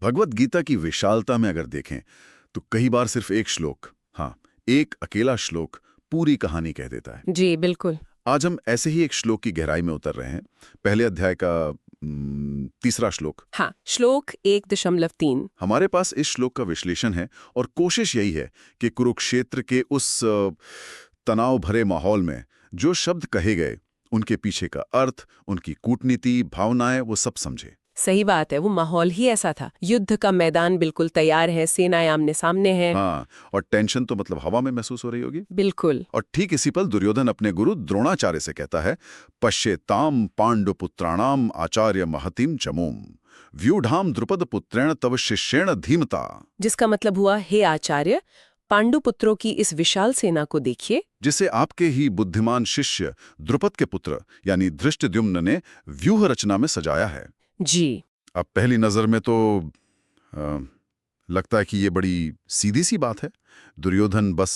भगवत गीता की विशालता में अगर देखें तो कई बार सिर्फ एक श्लोक, हाँ, एक अकेला श्लोक पूरी कहानी कह देता है। जी बिल्कुल। आज हम ऐसे ही एक श्लोक की गहराई में उतर रहे हैं। पहले अध्याय का तीसरा श्लोक। हाँ, श्लोक 1.3। हमारे पास इस श्लोक का विश्लेषण है और कोशिश यही है कि कुरुक्षेत्र के उस तनाव भरे माहौल में जो शब्द कहे गए, उनके पीछे का अर्थ, उनकी कूटनीति, भावनाएं, वो सब समझे। सही बात है, वो माहौल ही ऐसा था। युद्ध का मैदान बिल्कुल तैयार है, सेनाएं आमने सामने हैं। हाँ, और टेंशन तो मतलब हवा में महसूस हो रही होगी। बिल्कुल। और ठीक इसी पल दुर्योधन अपने गुरु द्रोणाचार्य से कहता है, पश्येताम पांडुपुत्राणाम आचार्य महतिम चमूम व्यूढ़ाम द्रुपद पुत्रेण तव शिष्येण धीमता। जिसका मतलब हुआ, हे आचार्य, पांडुपुत्रों की इस विशाल सेना को देखिए, जिसे आपके ही बुद्धिमान शिष्य द्रुपद के पुत्र यानी धृष्टद्युम्न ने व्यूह रचना में सजाया है। जी। अब पहली नजर में तो लगता है कि ये बड़ी सीधी सी बात है। दुर्योधन बस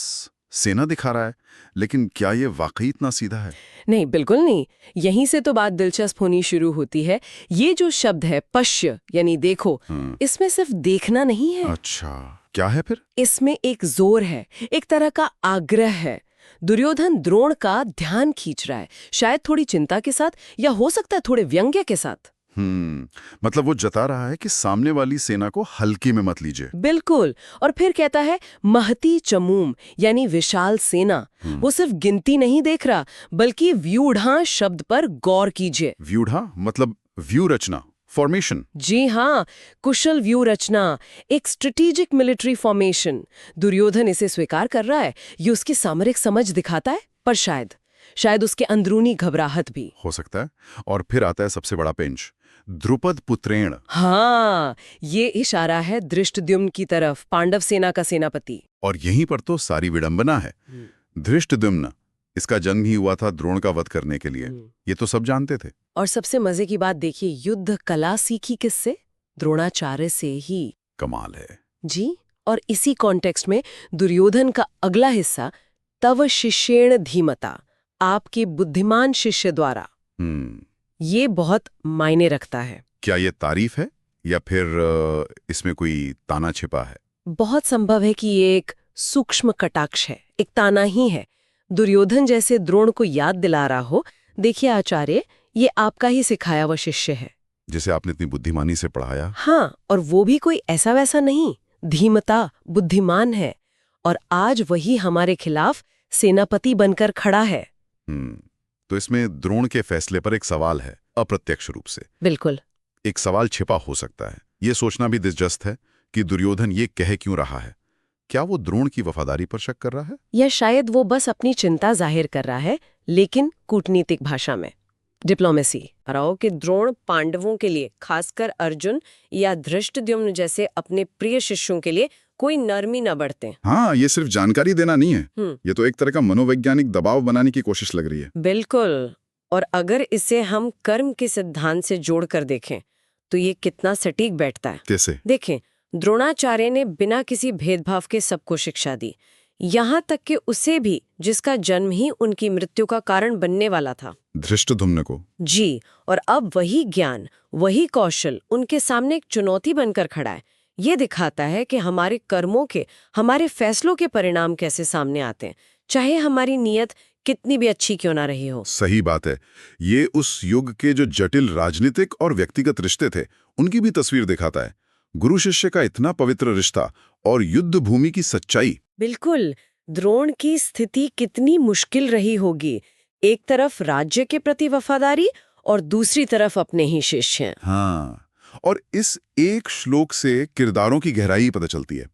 सेना दिखा रहा है, लेकिन क्या ये वाकई इतना सीधा है? नहीं, बिल्कुल नहीं। यहीं से तो बात दिलचस्प होनी शुरू होती है। ये जो शब्द है पश्य यानी देखो, इसमें सिर्फ देखना नहीं है। अच्छा, क्या है फिर? इसमें एक जोर है, एक तरह का आग्रह है। दुर्योधन द्रोण का ध्यान खींच रहा है, शायद थोड़ी चिंता के साथ, या हो सकता है थोड़े व्यंग्य के साथ। मतलब वो जता रहा है कि सामने वाली सेना को हल्की में मत लीजिए। बिल्कुल। और फिर कहता है महती चमूम यानी विशाल सेना। वो सिर्फ गिनती नहीं देख रहा, बल्कि व्यूढ़ा शब्द पर गौर कीजिए। व्यूढ़ा मतलब व्यू रचना, फॉर्मेशन। जी हाँ, कुशल व्यू रचना, एक स्ट्रेटेजिक मिलिट्री फॉर्मेशन। दुर्योधन इसे स्वीकार कर रहा है, ये उसकी सामरिक समझ दिखाता है, पर शायद उसके अंदरूनी घबराहट भी हो सकता है। और फिर आता है सबसे बड़ा पेंच, द्रुपद पुत्रेण। हाँ, ये इशारा है धृष्टद्युम्न की तरफ, पांडव सेना का सेनापति। और यहीं पर तो सारी विडंबना है। धृष्टद्युम्न, इसका जन्म ही हुआ था द्रोण का वध करने के लिए, ये तो सब जानते थे। और सबसे मजे की बात देखिए, युद्ध कला सीखी किससे? द्रोणाचार्य से ही। कमाल है जी। और इसी कॉन्टेक्स्ट में दुर्योधन का अगला हिस्सा, तव शिष्येण धीमता, आपके बुद्धिमान शिष्य द्वारा, ये बहुत मायने रखता है। क्या ये तारीफ है या फिर इसमें कोई ताना छिपा है? बहुत संभव है कि ये एक सूक्ष्म कटाक्ष है, एक ताना ही है। दुर्योधन जैसे द्रोण को याद दिला रहा हो, देखिए आचार्य, ये आपका ही सिखाया हुआ शिष्य है, जिसे आपने इतनी बुद्धिमानी से पढ़ाया। हाँ, और वो भी कोई ऐसा वैसा नहीं, धीमता, बुद्धिमान है। और आज वही हमारे खिलाफ सेनापति बनकर खड़ा है। तो इसमें द्रोण के फैसले पर एक सवाल है, अप्रत्यक्ष रूप से। बिल्कुल। एक सवाल छिपा हो सकता है। ये सोचना भी दिलचस्प है कि दुर्योधन ये कह क्यों रहा है। क्या वो द्रोण की वफादारी पर शक कर रहा है, या शायद वो बस अपनी चिंता जाहिर कर रहा है, लेकिन कूटनीतिक भाषा में, डिप्लोमेसी। रहो कि द्रोण पांडवों के लिए, खासकर अर्जुन या धृष्टद्युम्न जैसे अपने प्रिय शिष्यों के लिए, कोई नरमी न बढ़ते। हाँ, ये सिर्फ जानकारी देना नहीं है, ये तो एक तरह का मनोवैज्ञानिक दबाव बनाने की कोशिश लग रही है। बिल्कुल। और अगर इसे हम कर्म के सिद्धांत से जोड़कर देखें तो ये कितना सटीक बैठता है। कैसे? देखें, द्रोणाचार्य ने बिना किसी भेदभाव के सबको शिक्षा दी, यहाँ तक कि उसे भी जिसका जन्म ही उनकी मृत्यु का कारण बनने वाला था, धृष्टद्युम्न को। जी। और अब वही ज्ञान, वही कौशल उनके सामने एक चुनौती बनकर खड़ा है। ये दिखाता है कि हमारे कर्मों के, हमारे फैसलों के परिणाम कैसे सामने आते हैं, चाहे हमारी नीयत कितनी भी अच्छी क्यों ना रही हो। सही बात है। ये उस युग के जो जटिल राजनीतिक और व्यक्तिगत रिश्ते थे, उनकी भी तस्वीर दिखाता है। गुरु शिष्य का इतना पवित्र रिश्ता और युद्ध भूमि की सच्चाई। बिल्कुल। द्रोण की स्थिति कितनी मुश्किल रही होगी, एक तरफ राज्य के प्रति वफादारी और दूसरी तरफ अपने ही शिष्य। हाँ, और इस एक श्लोक से किरदारों की गहराई पता चलती है।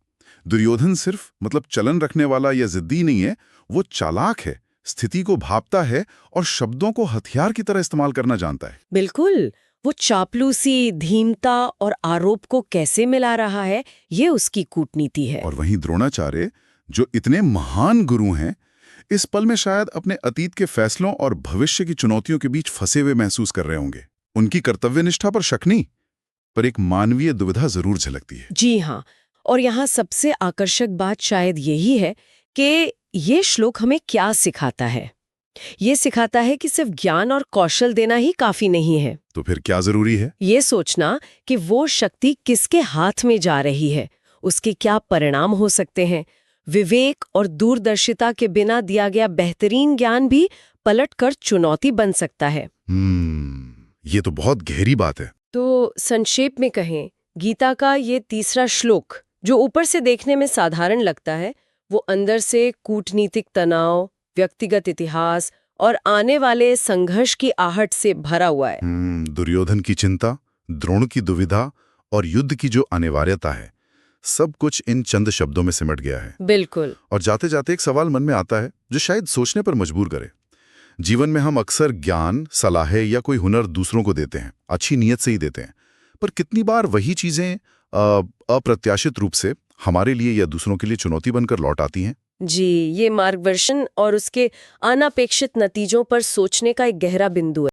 दुर्योधन सिर्फ मतलब चलन रखने वाला या जिद्दी नहीं है, वो चालाक है, स्थिति को भांपता है और शब्दों को हथियार की तरह इस्तेमाल करना जानता है। बिल्कुल। वो चापलूसी, धीमता और आरोप को कैसे मिला रहा है, ये उसकी कूटनीति है। और वहीं द्रोणाचार्य, जो इतने महान गुरु हैं, इस पल में शायद अपने अतीत के फैसलों और भविष्य की चुनौतियों के बीच फंसे हुए महसूस कर रहे होंगे। उनकी कर्तव्यनिष्ठा पर शक नहीं, पर एक मानवीय दुविधा जरूर झलकती है। जी हाँ। और यहाँ सबसे आकर्षक बात शायद यही है कि ये श्लोक हमें क्या सिखाता है। ये सिखाता है कि सिर्फ ज्ञान और कौशल देना ही काफी नहीं है। तो फिर क्या जरूरी है? ये सोचना कि वो शक्ति किसके हाथ में जा रही है, उसके क्या परिणाम हो सकते हैं। विवेक और दूरदर्शिता के बिना दिया गया बेहतरीन ज्ञान भी पलटकर चुनौती बन सकता है। ये तो बहुत गहरी बात है। तो संक्षेप में कहें, गीता का ये तीसरा श्लोक, जो ऊपर से देखने में साधारण लगता है, वो अंदर से कूटनीतिक तनाव, व्यक्तिगत इतिहास और आने वाले संघर्ष की आहट से भरा हुआ है। दुर्योधन की चिंता, द्रोण की दुविधा और युद्ध की जो अनिवार्यता है, सब कुछ इन चंद शब्दों में सिमट गया है। बिल्कुल। और जाते जाते एक सवाल मन में आता है जो शायद सोचने पर मजबूर करे। जीवन में हम अक्सर ज्ञान, सलाहें या कोई हुनर दूसरों को देते हैं, अच्छी नीयत से ही देते हैं, पर कितनी बार वही चीजें अप्रत्याशित रूप से हमारे लिए या दूसरों के लिए चुनौती बनकर लौट आती हैं। जी, ये मार्गदर्शन और उसके अनपेक्षित नतीजों पर सोचने का एक गहरा बिंदु है।